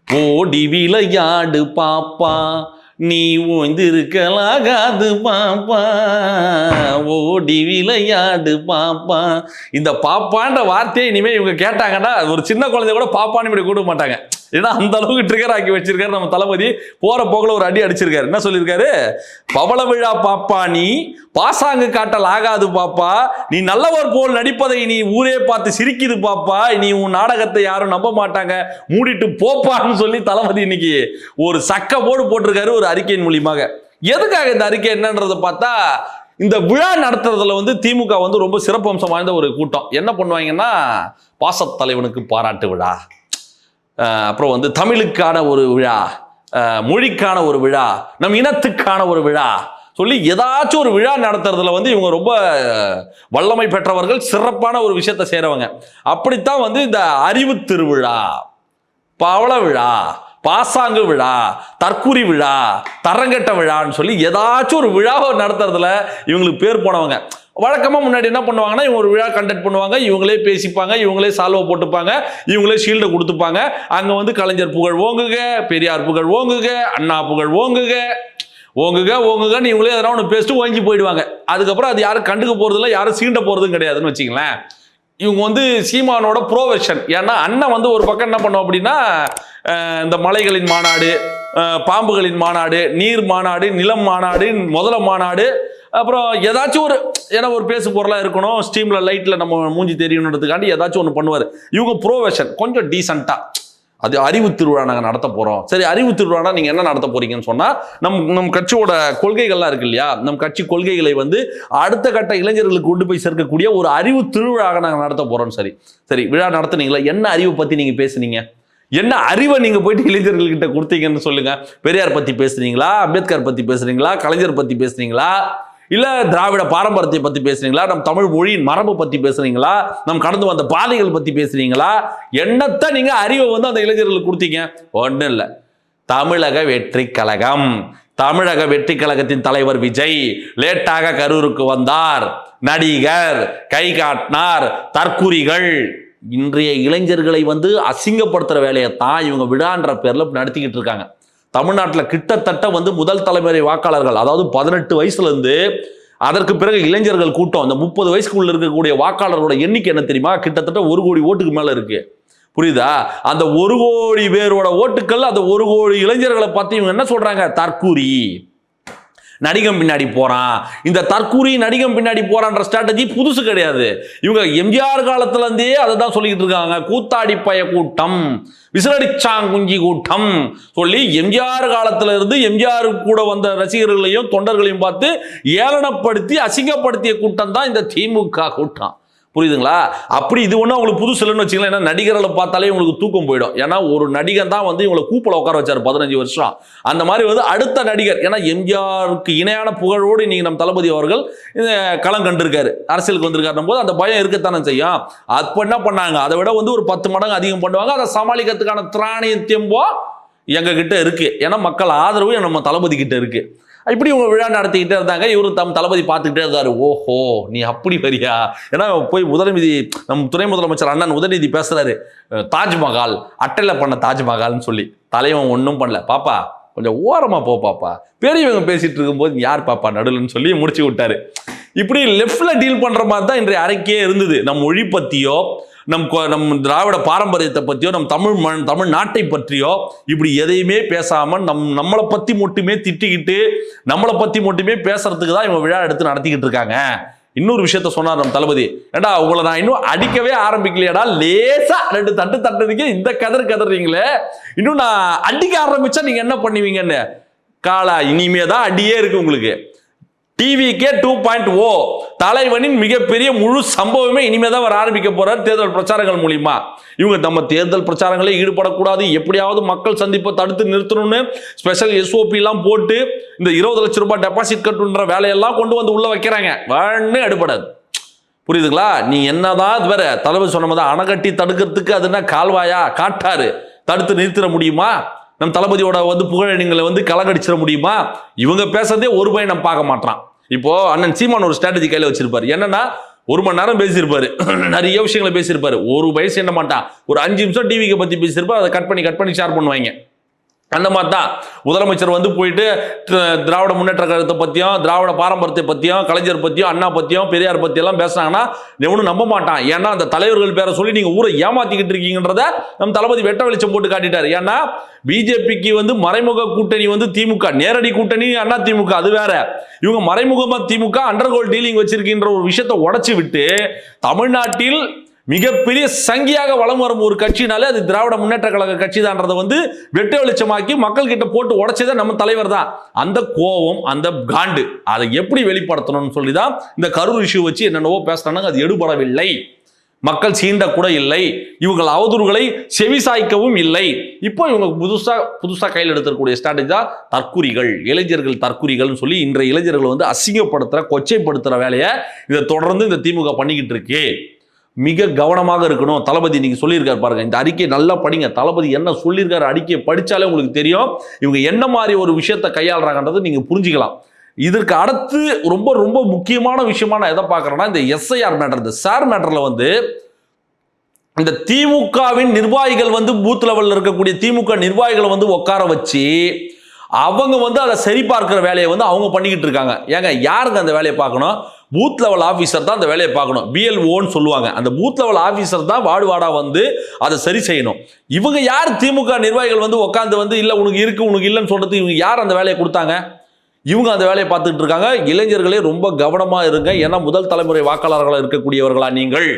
ஓடி விளையாடு பாப்பா, நீ ஓய்ந்திருக்கலாகாது பாப்பா, ஓடி விளையாடு பாப்பா. இந்த பாப்பான்ற வார்த்தையை இனிமே இவங்க கேட்டாங்கன்னா ஒரு சின்ன குழந்தை கூட பாப்பான்னு இப்படி கூப்பிட மாட்டாங்க. ஏன்னா அந்த அளவுக்கு ட்ரிகர் ஆக்கி வச்சிருக்காரு நம்ம தளபதி. போற போகல ஒரு அடி அடிச்சிருக்காரு. என்ன சொல்லியிருக்காரு? பவள விழா பாப்பா, நீ பாசாங்கு காட்டல் ஆகாது பாப்பா, நீ நல்லவர் போல் நடிப்பதை நீ ஊரே பார்த்து சிரிக்குது பாப்பா, நீ உன் நாடகத்தை யாரும் நம்ப மாட்டாங்க, மூடிட்டு போப்பான்னு சொல்லி தளபதி இன்னைக்கு ஒரு சக்க போடு போட்டிருக்காரு ஒரு அறிக்கையின் மூலியமாக. எதுக்காக இந்த அறிக்கை என்னன்றதை பார்த்தா, இந்த விழா நடத்துறதுல திமுக ரொம்ப சிறப்பம்சம் வாய்ந்த ஒரு கூட்டம். என்ன பண்ணுவாங்கன்னா, பாசத்தலைவனுக்கு பாராட்டு விழா, அப்புறம் தமிழுக்கான ஒரு விழா, மொழிக்கான ஒரு விழா, நம் இனத்துக்கான ஒரு விழா சொல்லி ஏதாச்சும் ஒரு விழா நடத்துறதுல இவங்க ரொம்ப வல்லமை பெற்றவர்கள், சிறப்பான ஒரு விஷயத்தை செய்றவங்க. அப்படித்தான் இந்த அறிவு திருவிழா, பவள விழா, பாசாங்கு விழா, தற்குறி விழா, தரங்கட்ட விழான்னு சொல்லி ஏதாச்சும் ஒரு விழாவை நடத்துறதுல இவங்களுக்கு பேர் போனவங்க. வழக்கமாக முன்னாடி என்ன பண்ணுவாங்கன்னா, இவங்க ஒரு விழா கண்டக்ட் பண்ணுவாங்க, இவங்களே பேசிப்பாங்க, இவங்களே சால்வை போட்டுப்பாங்க, இவங்களே ஷீல்டை கொடுத்துப்பாங்க. அங்கே கலைஞர் புகழ் ஓங்குக, பெரியார் புகழ் ஓங்குக, அண்ணா புகழ் ஓங்குக, ஓங்குக ஓங்குகன்னு இவங்களே எதனா ஒன்று பேசிட்டு ஓங்கி போயிடுவாங்க. அதுக்கப்புறம் அது யாரும் கண்டுக்க போகிறதில்ல, யாரும் சீண்ட போகிறதும் கிடையாதுன்னு வச்சிங்களேன். இவங்க சீமானோட ப்ரோவெர்ஷன். ஏன்னா அண்ணன் ஒரு பக்கம் என்ன பண்ணுவோம் அப்படின்னா, இந்த மலைகளின் மாநாடு, பாம்புகளின் மாநாடு, நீர் மாநாடு, நிலம் மாநாடு, முதல மாநாடு, அப்புறம் ஏதாச்சும் ஒரு பேசு பொருளாக இருக்கணும், ஸ்டீமில் லைட்டில் நம்ம மூஞ்சி தெரியணுன்றதுக்காண்டி ஏதாச்சும் ஒன்று பண்ணுவார். இவங்க ப்ரோவெர்ஷன் கொஞ்சம் டீசெண்டாக, அது அறிவு திருவிழா நாங்கள் நடத்த போகிறோம். சரி, அறிவு திருவிழானா நீங்கள் என்ன நடத்த போறீங்கன்னு சொன்னால், நம் கட்சியோட கொள்கைகள்லாம் இருக்கு இல்லையா, நம் கட்சி கொள்கைகளை அடுத்த கட்ட இளைஞர்களுக்கு கொண்டு போய் சேர்க்கக்கூடிய ஒரு அறிவு திருவிழாக நாங்கள் நடத்த போகிறோம். சரி, விழா நடத்துனீங்களா? என்ன அறிவை பற்றி நீங்கள் பேசுனீங்க? என்ன அறிவை நீங்க போயிட்டு இளைஞர்கள்கிட்ட கொடுத்தீங்கன்னு சொல்லுங்க. பெரியார் பத்தி பேசுறீங்களா, அம்பேத்கர் பத்தி பேசுறீங்களா, கலைஞர் பத்தி பேசுறீங்களா, இல்ல திராவிட பாரம்பரியத்தை பத்தி பேசுறீங்களா, நம் தமிழ் மொழியின் மரபு பத்தி பேசுறீங்களா, நம் கடந்து வந்த பாதைகள் பத்தி பேசுறீங்களா? என்னத்தை நீங்க அறிவை அந்த இளைஞர்களுக்கு கொடுத்தீங்க? ஒன்றும் இல்லை. தமிழக வெற்றி கழகம், தமிழக வெற்றி கழகத்தின் தலைவர் விஜய் லேட்டாக கரூருக்கு வந்தார், நடிகர், கை காட்டினார், தற்குறிகள். இன்றைய இளைஞர்களை அசிங்கப்படுத்துற வேலையை தான் இவங்க விழான்ற பேர்ல நடத்திக்கிட்டு இருக்காங்க. தமிழ்நாட்டில் கிட்டத்தட்ட முதல் தலைமுறை வாக்காளர்கள், அதாவது 18 வயசுல இருந்து அதற்கு பிறகு இளைஞர்கள் கூட்டம், இந்த 30 வயசுக்குள்ள இருக்கக்கூடிய வாக்காளர்களோட எண்ணிக்கை என்ன தெரியுமா? கிட்டத்தட்ட 1 கோடி ஓட்டுக்கு மேல இருக்கு. புரியுதா? அந்த 1 கோடி பேரோட ஓட்டுக்கள், அந்த 1 கோடி இளைஞர்களை பார்த்து இவங்க என்ன சொல்றாங்க? தற்குறி, நடிகம் பின்னாடி போறான். இந்த தற்கூரி நடிகம் பின்னாடி போறான்ற ஸ்ட்ராட்டஜி புதுசு கிடையாது. இவங்க எம்ஜிஆர் காலத்துல இருந்தே அதை தான் சொல்லிக்கிட்டு இருக்காங்க. கூத்தாடி பய கூட்டம், விசிலடிச்சாங்குஞ்சி கூட்டம் சொல்லி எம்ஜிஆர் காலத்துல இருந்து எம்ஜிஆர் கூட வந்த ரசிகர்களையும் தொண்டர்களையும் பார்த்து ஏளனப்படுத்தி அசிங்கப்படுத்திய கூட்டம் தான் இந்த திமுக கூட்டம். புரியுதுங்களா? அப்படி இது ஒன்றும் அவங்களுக்கு புதுசு இல்லைன்னு வச்சுக்கலாம். ஏன்னா நடிகர்களை பார்த்தாலே உங்களுக்கு தூக்கம் போயிடும். ஏன்னா ஒரு நடிகன் தான் இவங்களை கூப்பிட உட்கார வச்சார் 15 வருஷம். அந்த மாதிரி அடுத்த நடிகர், ஏன்னா எம்ஜிஆருக்கு இணையான புகழோடு இன்னைக்கு நம் தளபதி அவர்கள் களம் கண்டிருக்காரு, அரசியலுக்கு வந்திருக்காரு போது அந்த பயம் இருக்கத்தானே செய்யும். அப்போ என்ன பண்ணாங்க? அதை விட ஒரு 10 மடங்கு அதிகம் பண்ணுவாங்க. அதை சமாளிக்கிறதுக்கான திராணியத்தியம்போ எங்க கிட்ட இருக்கு. ஏன்னா மக்கள் ஆதரவு நம்ம தளபதி கிட்ட இருக்கு. இப்படி இவங்க விழா நடத்திக்கிட்டே இருந்தாங்க. இவரு தளபதி பார்த்துக்கிட்டே இருந்தாரு. ஓஹோ, நீ அப்படி வரியா? ஏன்னா போய் நம் துணை முதலமைச்சர் அண்ணன் உதயநிதி பேசுறாரு, தாஜ்மஹால் அட்டையில பண்ண தாஜ்மஹால்னு சொல்லி. தலைவன் ஒன்றும் பண்ணல. பாப்பா கொஞ்சம் ஓரமா போ பாப்பா, பெரியவங்க பேசிட்டு இருக்கும்போது யார் பாப்பா நடுலன்னு சொல்லி முடிச்சு விட்டாரு. இப்படி லெஃப்ட்ல டீல் பண்ற மாதிரி தான் இன்றைய அறிக்கையே இருந்தது. நம் மொழி பத்தியோ, நம் திராவிட பாரம்பரியத்தை பற்றியோ, நம் தமிழ் நாட்டை பற்றியோ இப்படி எதையுமே பேசாமல் நம்மளை பற்றி மட்டுமே திட்டிக்கிட்டு நம்மளை பற்றி மட்டுமே பேசுறதுக்கு தான் இவங்க விழா எடுத்து நடத்திக்கிட்டு இருக்காங்க. இன்னொரு விஷயத்த சொன்னார் நம் தளபதி, ஏண்டா உங்களை நான் இன்னும் அடிக்கவே ஆரம்பிக்கலையாடா, லேசா 2 தட்டு தட்டுறதுக்கே இந்த கதறீங்களே, இன்னும் நான் அடிக்க ஆரம்பிச்சா நீங்க என்ன பண்ணுவீங்கன்னு. காலா இனிமே தான் அடியே இருக்கு உங்களுக்கு. டிவிகே 2.0 தலைவனின் மிகப்பெரிய முழு சம்பவமே இனிமேதான் வர ஆரம்பிக்க போறார் தேர்தல் பிரச்சாரங்கள் மூலியமா. இவங்க நம்ம தேர்தல் பிரச்சாரங்களே ஈடுபடக்கூடாது, எப்படியாவது மக்கள் சந்திப்பை தடுத்து நிறுத்தணும்னு ஸ்பெஷல் எஸ்ஓபி எல்லாம் போட்டு இந்த 20 லட்சம் ரூபாய் டெபாசிட் கட்டுன்ற வேலையெல்லாம் கொண்டு உள்ள வைக்கிறாங்க. வேணே அடுபடாது. புரியுதுங்களா? நீ என்னதான் இது வேற தலைவர் சொன்னதான் அணைகட்டி தடுக்கிறதுக்கு அதுனா கால்வாயா காட்டாரு தடுத்து நிறுத்திட முடியுமா? நம் தளபதியோட புகழடிங்களை கலகடிச்சிட முடியுமா? இவங்க பேசுறதே ஒரு பையன் நம்ம பார்க்க மாட்டான். இப்போ அண்ணன் சீமான் ஒரு ஸ்ட்ராட்டஜி கையில வச்சிருப்பாரு. என்னன்னா, 1 மணி நேரம் பேசியிருப்பாரு, நிறைய விஷயங்களை பேசியிருப்பாரு. ஒரு வயசு என்ன மாட்டான், ஒரு 5 நிமிஷம் டிவிக்கு பத்தி பேசியிருப்பாரு, அதை கட் பண்ணி ஷேர் பண்ணுவாங்க. அந்த மாதிரி தான் முதலமைச்சர் வந்து போயிட்டு திராவிட முன்னேற்ற கழகத்தை பற்றியும், திராவிட பாரம்பரியத்தை பற்றியும், கலைஞர் பற்றியும், அண்ணா பற்றியும், பெரியார் பற்றியெல்லாம் பேசுனாங்கன்னா எவனும் நம்ப மாட்டான். ஏன்னா அந்த தலைவர்கள் பேரை சொல்லி நீங்கள் ஊரை ஏமாத்திக்கிட்டு இருக்கீங்கன்றத நம்ம தளபதி வெட்ட வெளிச்சம் போட்டு காட்டிட்டார். ஏன்னா பிஜேபிக்கு வந்து மறைமுக கூட்டணி வந்து திமுக, நேரடி கூட்டணி அண்ணா திமுக, அது வேற. இவங்க மறைமுகமாக திமுக அண்டர்கோல் டீலிங் வச்சிருக்கின்ற ஒரு விஷயத்தை உடைச்சு விட்டு தமிழ்நாட்டில் மிகப்பெரிய சங்கியாக வளம் வரும் ஒரு கட்சினாலே அது திராவிட முன்னேற்ற கழக கட்சி தான்றதை வந்து வெட்ட வெளிச்சமாக்கி மக்கள் கிட்ட போட்டு உடைச்சதே நம்ம தலைவர் தான். அந்த கோபம், அந்த காண்டு, அதை எப்படி வெளிப்படுத்தணும்னு சொல்லி தான் இந்த கரூர் இஷ்யூ வச்சு என்னென்னவோ பேசுறாங்க. அது எடுபடவில்லை, மக்கள் சீண்ட கூட இல்லை, இவங்கள் அவதூறுகளை செவிசாய்க்கவும் இல்லை. இப்போ இவங்க புதுசா கையில் எடுத்துக்கூடிய ஸ்ட்ராட்டஜி தான் தற்குறிகள், இளைஞர்கள் தற்குறிகள்னு சொல்லி இன்றைய இளைஞர்களை வந்து அசிங்கப்படுத்துற, கொச்சைப்படுத்துற வேலையை இதை தொடர்ந்து இந்த திமுக பண்ணிக்கிட்டு இருக்கு. மிக கவனமாக இருக்கணும். தளபதி இன்னைக்கு சொல்லியிருக்காரு பாருங்க, இந்த அறிக்கையை நல்லா படிங்க. தளபதி என்ன சொல்லியிருக்காரு அறிக்கையை படிச்சாலே உங்களுக்கு தெரியும் இவங்க என்ன மாதிரி ஒரு விஷயத்தை கையாளுறாங்கன்றது நீங்க புரிஞ்சுக்கலாம். இதற்கு அடுத்து ரொம்ப ரொம்ப முக்கியமான விஷயமா நான் எதை பார்க்குறேன்னா, இந்த எஸ்ஐஆர் மேட்டர், இந்த சார் மேட்டர்ல வந்து இந்த திமுகவின் நிர்வாகிகள் வந்து பூத் லெவலில் இருக்கக்கூடிய திமுக நிர்வாகிகளை வந்து உட்கார வச்சு அவங்க வந்து அதை சரி பார்க்கிற வேலையை வந்து அவங்க பண்ணிக்கிட்டு இருக்காங்க. ஏங்க யாருக்கு அந்த வேலையை பார்க்கணும்? பூத் லெவல் ஆஃபீஸர் தான் அந்த வேலையை பார்க்கணும். பிஎல்ஓன்னு சொல்லுவாங்க. அந்த பூத் லெவல் ஆஃபீஸர் தான் வார்டா வந்து அதை சரி செய்யணும். இவங்க யார்? திமுக நிர்வாகிகள் வந்து உட்காந்து வந்து இல்லை உனக்கு இருக்கு உனக்கு இல்லைன்னு சொல்றது இவங்க யார் அந்த வேலையை கொடுத்தாங்க? இவங்க அந்த வேலையை பார்த்துட்டு இருக்காங்க. இளைஞர்களே ரொம்ப கவனமா இருங்க. ஏன்னா முதல் தலைமுறை வாக்காளர்களாக இருக்கக்கூடியவர்களா நீங்கள்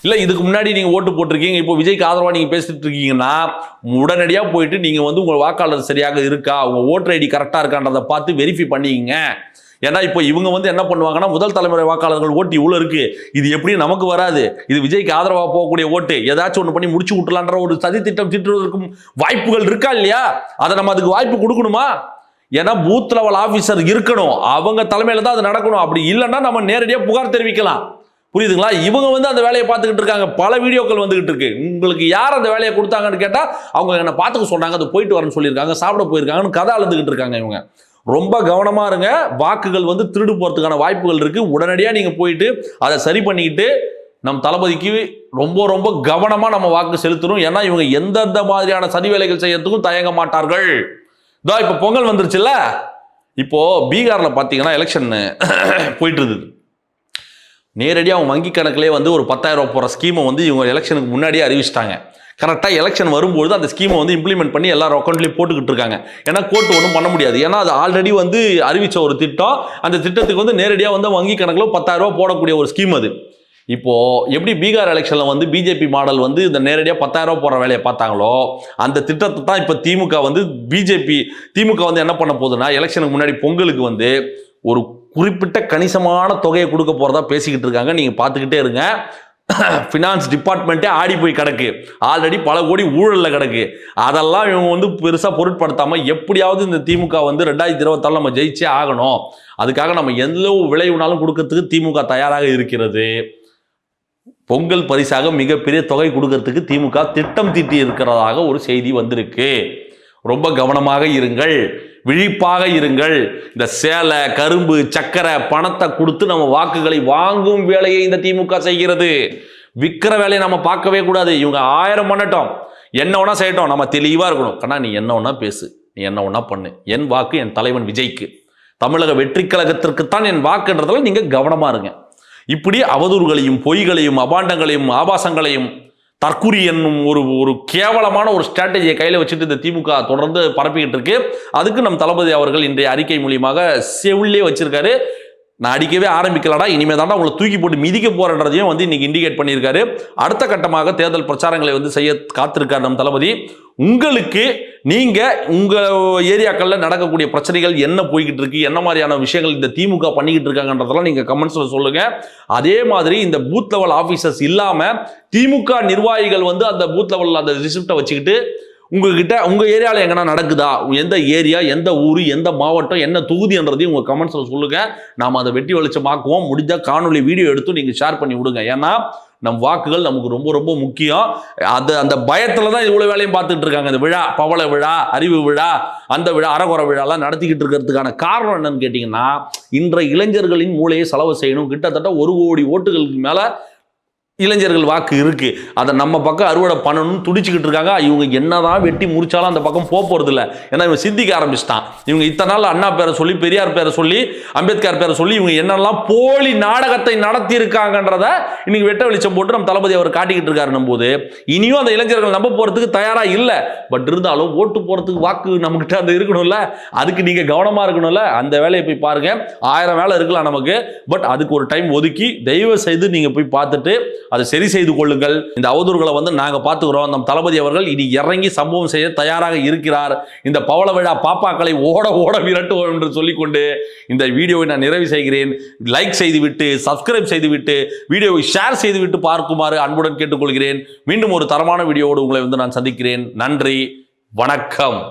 இல்லை இதுக்கு முன்னாடி நீங்கள் ஓட்டு போட்டிருக்கீங்க, இப்போ விஜய்க்கு ஆதரவாக நீங்கள் பேசிட்டு இருக்கீங்கன்னா உடனடியாக போயிட்டு நீங்கள் வந்து உங்கள் வாக்காளர் சரியாக இருக்கா, உங்கள் ஓட்டர் ஐடி கரெக்டாக இருக்கான்றதை பார்த்து வெரிஃபை பண்ணிக்கிங்க. ஏன்னா இப்போ இவங்க வந்து என்ன பண்ணுவாங்கன்னா, முதல் தலைமுறை வாக்காளர்கள் ஓட்டு இவ்வளோ இருக்கு, இது எப்படி நமக்கு வராது, இது விஜய்க்கு ஆதரவாக போகக்கூடிய ஓட்டு, ஏதாச்சும் ஒன்று பண்ணி முடிச்சு விட்டுலான்ற ஒரு சதி திட்டம் தீட்டுவதற்கும் வாய்ப்புகள் இருக்கா இல்லையா? அதை நம்ம அதுக்கு வாய்ப்பு கொடுக்கணுமா? ஏன்னா பூத் லெவல் ஆஃபீஸர் இருக்கணும், அவங்க தலைமையில தான் அது நடக்கணும். அப்படி இல்லைன்னா நம்ம நேரடியாக புகார் தெரிவிக்கலாம். புரியுதுங்களா? இவங்க வந்து அந்த வேலையை பார்த்துக்கிட்டு இருக்காங்க. பல வீடியோக்கள் வந்துகிட்டு இருக்கு. உங்களுக்கு யார் அந்த வேலையை கொடுத்தாங்கன்னு கேட்டால் அவங்க என்ன பார்த்துக்க சொன்னாங்க, அது போயிட்டு வரேன்னு சொல்லியிருக்காங்க, சாப்பிட போயிருக்காங்கன்னு கதை அளந்துக்கிட்டு இருக்காங்க. இவங்க ரொம்ப கவனமா இருங்க. வாக்குகள் வந்து திருடு போறதுக்கான வாய்ப்புகள் இருக்கு. உடனடியாக நீங்க போயிட்டு அதை சரி பண்ணிக்கிட்டு நம் தளபதிக்கு ரொம்ப ரொம்ப கவனமா நம்ம வாக்கு செலுத்தணும். ஏன்னா இவங்க எந்தெந்த மாதிரியான சதி வேலைகள் செய்யறதுக்கும் தயங்க மாட்டார்கள். இதோ இப்போ பொங்கல் வந்துருச்சுல்ல, இப்போ பீகார்ல பாத்தீங்கன்னா எலெக்ஷன் போயிட்டு இருக்குது. நேரடியாக அவங்க வங்கி கணக்கிலே வந்து ஒரு 10,000 ரூபா போகிற ஸ்கீமை வந்து இவங்க எலெக்ஷனுக்கு முன்னாடியே அறிவிச்சிட்டாங்க. கரெக்டாக எலெக்ஷன் வரும்போது அந்த ஸ்கீமை வந்து இம்ப்ளிமெண்ட் பண்ணி எல்லாரும் அக்கௌண்ட்லேயும் போட்டுக்கிட்டு இருக்காங்க. ஏன்னா கோர்ட்டு ஒன்றும் பண்ண முடியாது. ஏன்னா அது ஆல்ரெடி வந்து அறிவித்த ஒரு திட்டம். அந்த திட்டத்துக்கு வந்து நேரடியாக வந்து வங்கி கணக்கில் 10,000 ரூபா போடக்கூடிய ஒரு ஸ்கீம் அது. இப்போ எப்படி பீகார் எலெக்ஷனில் வந்து பிஜேபி மாடல் வந்து இந்த நேரடியாக 10,000 ரூபா போடுற வேலையை பார்த்தாங்களோ, அந்த திட்டத்தை தான் இப்போ திமுக வந்து திமுக வந்து என்ன பண்ண போகுதுன்னா, எலெக்ஷனுக்கு முன்னாடி பொங்கலுக்கு வந்து ஒரு குறிப்பிட்ட கணிசமான தொகையை கொடுக்க போறதா பேசிக்கிட்டு இருக்காங்க. நீங்க பார்த்துக்கிட்டே இருங்க. ஃபினான்ஸ் டிபார்ட்மெண்ட்டே ஆடி போய் கிடக்கு. ஆல்ரெடி பல கோடி ஊழல்ல கிடக்கு. அதெல்லாம் இவங்க வந்து பெருசா பொருட்படுத்தாம எப்படியாவது இந்த திமுக வந்து 2024 நம்ம ஜெயிச்சே ஆகணும், அதுக்காக நம்ம எந்த விளைவுனாலும் கொடுக்கறதுக்கு திமுக தயாராக இருக்கிறது. பொங்கல் பரிசாக மிகப்பெரிய தொகை கொடுக்கறதுக்கு திமுக திட்டம் தீட்டி இருக்கிறதாக ஒரு செய்தி வந்திருக்கு. ரொம்ப கவனமாக இருங்கள், விழிப்பாக இருங்கள். இந்த சேலை, கரும்பு, சக்கரை, பணத்தை கொடுத்து நம்ம வாக்குகளை வாங்கும் வேலையை இந்த திமுக செய்கிறது. விற்கிற வேலையை நம்ம பார்க்கவே கூடாது. இவங்க 1000 பண்ணட்டும், என்ன ஒன்றா செய்யட்டும், நம்ம தெளிவாக இருக்கணும். கண்ணா நீ என்ன ஒன்றா பேசு, நீ என்ன ஒன்றா பண்ணு, என் வாக்கு என் தலைவன் விஜய்க்கு, தமிழக வெற்றி கழகத்திற்குத்தான் என் வாக்குன்றதால நீங்கள் கவனமாக இருங்க. இப்படி அவதூறுகளையும் பொய்களையும் அபாண்டங்களையும் ஆபாசங்களையும் தற்குறி என்னும் ஒரு கேவலமான ஒரு ஸ்ட்ராட்டஜியை கையில் வச்சுட்டு இந்த திமுக தொடர்ந்து பரப்பிக்கிட்டு இருக்கு. அதுக்கு நம் தளபதி அவர்கள் இன்றைய அறிக்கை மூலியமாக செவிலே வச்சிருக்காரு. நான் அடிக்கவே ஆரம்பிக்கலடா, இனிமே தாண்டா உங்களை தூக்கி போட்டு மிதிக்க போறன்றதையும் வந்து இன்னைக்கு இண்டிகேட் பண்ணியிருக்காரு. அடுத்த கட்டமாக தேர்தல் பிரச்சாரங்களை வந்து செய்ய காத்திருக்காரு நம் தளபதி. உங்களுக்கு நீங்க உங்க ஏரியாக்கள்ல நடக்கக்கூடிய பிரச்சனைகள் என்ன போய்கிட்டு இருக்கு, என்ன மாதிரியான விஷயங்கள் இந்த திமுக பண்ணிக்கிட்டு இருக்காங்கன்றதெல்லாம் நீங்க கமெண்ட்ஸ்ல சொல்லுங்க. அதே மாதிரி இந்த பூத் லெவல் ஆபீசர்ஸ் இல்லாம திமுக நிர்வாகிகள் வந்து அந்த பூத் லெவல் அந்த ரிசிப்டை வச்சுக்கிட்டு உங்ககிட்ட உங்க ஏரியாவில் எங்கன்னா நடக்குதா, எந்த ஏரியா, எந்த ஊர், எந்த மாவட்டம், என்ன தொகுதின்றதையும் உங்க கமெண்ட்ஸ்ல சொல்லுங்க. நாம அதை வெட்டி வெளிச்சமாக்குவோம். முடிஞ்சா காணொலி வீடியோ எடுத்து நீங்க ஷேர் பண்ணி விடுங்க. ஏன்னா நம் வாக்குகள் நமக்கு ரொம்ப ரொம்ப முக்கியம். அந்த பயத்துல தான் இவ்வளவு வேலையும் பார்த்துட்டு இருக்காங்க. இந்த விழா, பவள விழா, அறிவு விழா, அந்த விழா, அறகுறை விழாலாம் நடத்திக்கிட்டு இருக்கிறதுக்கான காரணம் என்னன்னு கேட்டீங்கன்னா, இன்றைய இளைஞர்களின் மூளையை செலவு செய்யணும். கிட்டத்தட்ட 1 கோடி ஓட்டுகளுக்கு மேல இளைஞர்கள் வாக்கு இருக்கு. அதை நம்ம பக்கம் அறுவடை பண்ணணும்னு துடிச்சுக்கிட்டு இருக்காங்க. இவங்க என்னதான் வெட்டி முடிச்சாலும் அந்த பக்கம் போறது இல்லை. ஏன்னா இவன் சிந்திக்க ஆரம்பிச்சிட்டான். இவங்க இத்தனை நாள் அண்ணா பேரை சொல்லி, பெரியார் பேரை சொல்லி, அம்பேத்கர் பேரை சொல்லி இவங்க என்னெல்லாம் போலி நாடகத்தை நடத்தி இருக்காங்கன்றத இன்னைக்கு வெட்ட வெளிச்சம் போட்டு நம்ம தளபதி அவர் காட்டிக்கிட்டு இருக்காரு. போது இனியும் அந்த இளைஞர்கள் நம்ப போறதுக்கு தயாரா இல்லை. பட் இருந்தாலும் ஓட்டு போறதுக்கு வாக்கு நம்மகிட்ட அது இருக்கணும்ல, அதுக்கு நீங்க கவனமா இருக்கணும்ல. அந்த வேலையை போய் பாருங்க. 1000 வேலை இருக்கலாம் நமக்கு. பட் அதுக்கு ஒரு டைம் ஒதுக்கி தயவு செய்து நீங்க போய் பார்த்துட்டு அதை சரி செய்து கொள்ளுங்கள். இந்த அவதூறுகளை நாங்க பார்த்துக்கிறோம். நம் தளபதி அவர்கள் இனி இறங்கி சம்பவம் செய்ய தயாராக இருக்கிறார். இந்த பவள விழா பாப்பாக்களை ஓட ஓட விரட்டுவோம் என்று சொல்லிக்கொண்டு இந்த வீடியோவை நான் நிறைவு செய்கிறேன். லைக் செய்துவிட்டு, சப்ஸ்கிரைப் செய்துவிட்டு, வீடியோவை ஷேர் செய்துவிட்டு பார்க்குமாறு அன்புடன் கேட்டுக்கொள்கிறேன். மீண்டும் ஒரு தரமான வீடியோவோடு உங்களை நான் சந்திக்கிறேன். நன்றி, வணக்கம்.